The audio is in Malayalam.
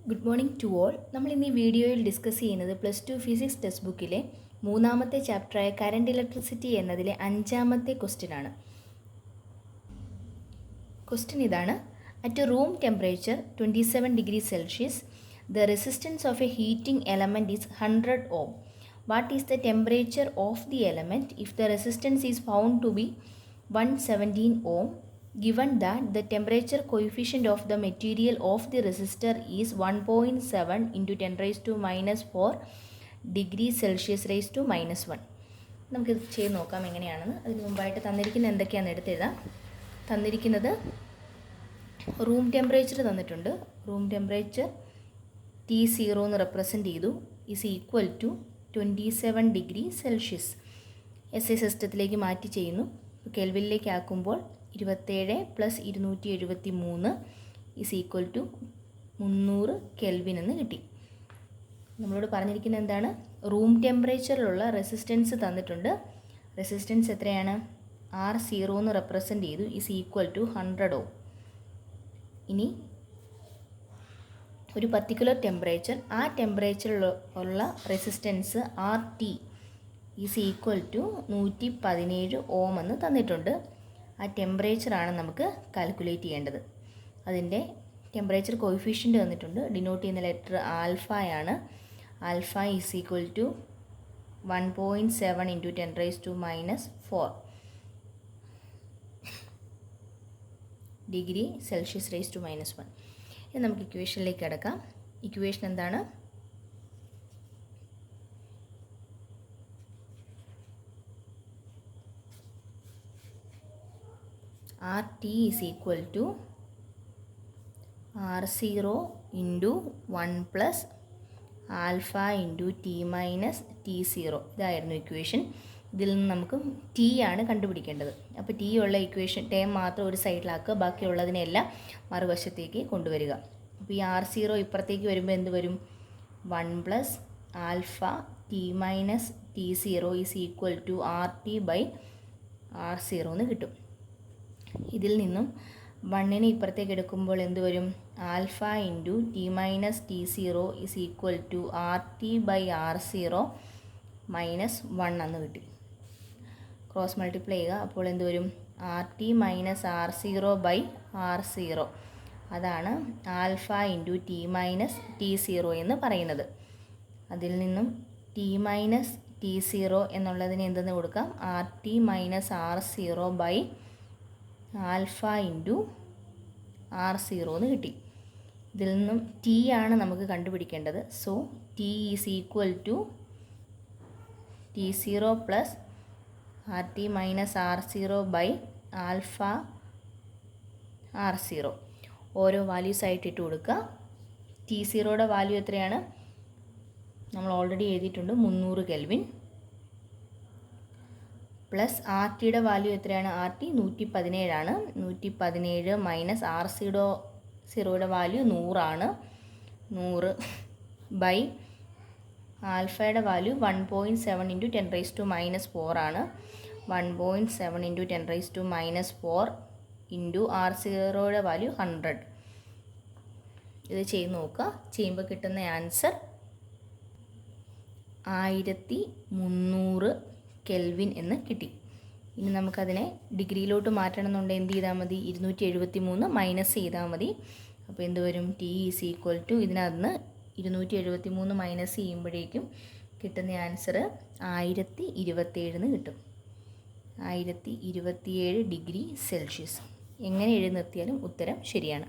Good morning to all. നമ്മൾ ഇന്ന് ഈ വീഡിയോയിൽ ഡിസ്കസ് ചെയ്യുന്നത് +2 ഫിസിക്സ് ടെക്സ്റ്റ് ബുക്കിലെ 3-ാമത്തെ ചാപ്റ്ററായ കറണ്ട് ഇലക്ട്രിസിറ്റി എന്നതിലെ 5-ാമത്തെ ക്വസ്റ്റ്യൻ ആണ്. ക്വസ്റ്റ്യൻ ഇതാണ്: at room temperature 27 degree Celsius the resistance of a heating element is 100 ohm. What is the temperature of the element if the resistance is found to be 117 ohm, given that the temperature coefficient of the material of the resistor is 1.7 into 10 raised to minus 4 degree Celsius raised to minus 1. നമുക്കിത് ചെയ്ത് നോക്കാം എങ്ങനെയാണെന്ന്. അതിന് മുമ്പായിട്ട് തന്നിരിക്കുന്നത് എന്തൊക്കെയാണെന്ന് എടുത്തെഴുതാം. തന്നിരിക്കുന്നത് റൂം ടെമ്പറേച്ചർ തന്നിട്ടുണ്ട്. റൂം ടെമ്പറേച്ചർ T0 എന്ന് റെപ്രസെൻറ്റ് ചെയ്തു, is equal to 27 degree Celsius. SI സിസ്റ്റത്തിലേക്ക് മാറ്റി ചെയ്യുന്നു. കെൽവിനിലേക്ക് ആക്കുമ്പോൾ 27 + 273 ഈസ് ഈക്വൽ ടു 300 കെൽവിൻ എന്ന് കിട്ടി. നമ്മളോട് പറഞ്ഞിരിക്കുന്നത് എന്താണ്? റൂം ടെമ്പറേച്ചറിലുള്ള റെസിസ്റ്റൻസ് തന്നിട്ടുണ്ട്. റെസിസ്റ്റൻസ് എത്രയാണ്? R0 എന്ന് റെപ്രസെൻറ്റ് ചെയ്തു, ഈസ് ഈക്വൽ ടു 100 ohm. ഇനി ഒരു പർട്ടിക്കുലർ ടെമ്പറേച്ചർ, ആ ടെമ്പറേച്ചറിലുള്ള resistance RT is equal to 117 ohm എന്ന് തന്നിട്ടുണ്ട്. ആ ടെമ്പറേച്ചറാണ് നമുക്ക് കാൽക്കുലേറ്റ് ചെയ്യേണ്ടത്. അതിൻ്റെ ടെമ്പറേച്ചർ കോയിഫിഷ്യൻ്റ് തന്നിട്ടുണ്ട്. ഡിനോട്ട് ചെയ്യുന്ന ലെറ്റർ ആൽഫയാണ്. Alpha is equal to 1.7 into 10 raised to minus 4 degree Celsius raised to minus 1. ഇനി നമുക്ക് ഇക്വേഷനിലേക്ക് കിടക്കാം. ഇക്വേഷൻ എന്താണ്? RT is equal to R0 into 1 plus alpha into T minus T0. ഇതായിരുന്നു ഇക്വേഷൻ. ഇതിൽ നിന്ന് നമുക്ക് T ആണ് കണ്ടുപിടിക്കേണ്ടത്. അപ്പോൾ T ഉള്ള ഇക്വേഷൻ ടേം മാത്രം ഒരു സൈഡിലാക്കുക, ബാക്കിയുള്ളതിനെല്ലാം മറുവശത്തേക്ക് കൊണ്ടുവരിക. അപ്പോൾ ഈ R0 ഇപ്പുറത്തേക്ക് വരുമ്പോൾ എന്ത് വരും? 1 plus alpha T minus T0 is equal to RT by R0 എന്ന് കിട്ടും. ഇതിൽ നിന്നും 1നെ ഇപ്പുറത്തേക്ക് എടുക്കുമ്പോൾ എന്ത് വരും? Alpha into T minus T0 is equal to RT by R0 minus 1 എന്ന് കിട്ടി. ക്രോസ് മൾട്ടിപ്ലൈ ചെയ്യുക. അപ്പോൾ എന്ത് വരും? RT minus R0 by R0. അതാണ് alpha into T minus T0 എന്ന് പറയുന്നത്. അതിൽ നിന്നും T മൈനസ് T0 എന്നുള്ളതിന് എന്തെന്ന് കൊടുക്കാം? RT minus R0 by alpha into R0 എന്ന് കിട്ടി. ഇതിൽ നിന്നും T ആണ് നമുക്ക് കണ്ടുപിടിക്കേണ്ടത്. So T is equal to T0 plus RT minus R0 by alpha R0. ഓരോ വാല്യൂസ് ആയിട്ട് ഇട്ട് കൊടുക്കുക. T0യുടെ വാല്യൂ എത്രയാണ്? നമ്മൾ ഓൾറെഡി എഴുതിയിട്ടുണ്ട്, 300 കെൽവിൻ. പ്ലസ് RTയുടെ വാല്യൂ എത്രയാണ്? RT 117 ആണ്. 117 മൈനസ് R0യുടെ വാല്യൂ 100 ആണ്. 100 ബൈ ആൽഫയുടെ value 1.7 into 10 raised to minus 4 ആണ്. 1.7 into 10 raised to minus 4 into R0യുടെ വാല്യൂ 100. ഇത് ചെയ്ത് നോക്കുക. ചെയ്യുമ്പോൾ കിട്ടുന്ന ആൻസർ 1300 കെൽവിൻ എന്ന് കിട്ടി. ഇനി നമുക്കതിനെ ഡിഗ്രിയിലോട്ട് മാറ്റണമെന്നുണ്ടെങ്കിൽ എന്ത് ചെയ്താൽ മതി? 273 മൈനസ് ചെയ്താൽ മതി. അപ്പോൾ എന്ത് വരും? T ഈസ് ഈക്വൽ ടു ഇതിനകത്ത് നിന്ന് 273 മൈനസ് ചെയ്യുമ്പോഴേക്കും കിട്ടുന്ന ആൻസർ 1027 എന്ന് കിട്ടും. 1027 ഡിഗ്രി സെൽഷ്യസ്. എങ്ങനെ എഴുതി നിർത്തിയാലും ഉത്തരം ശരിയാണ്.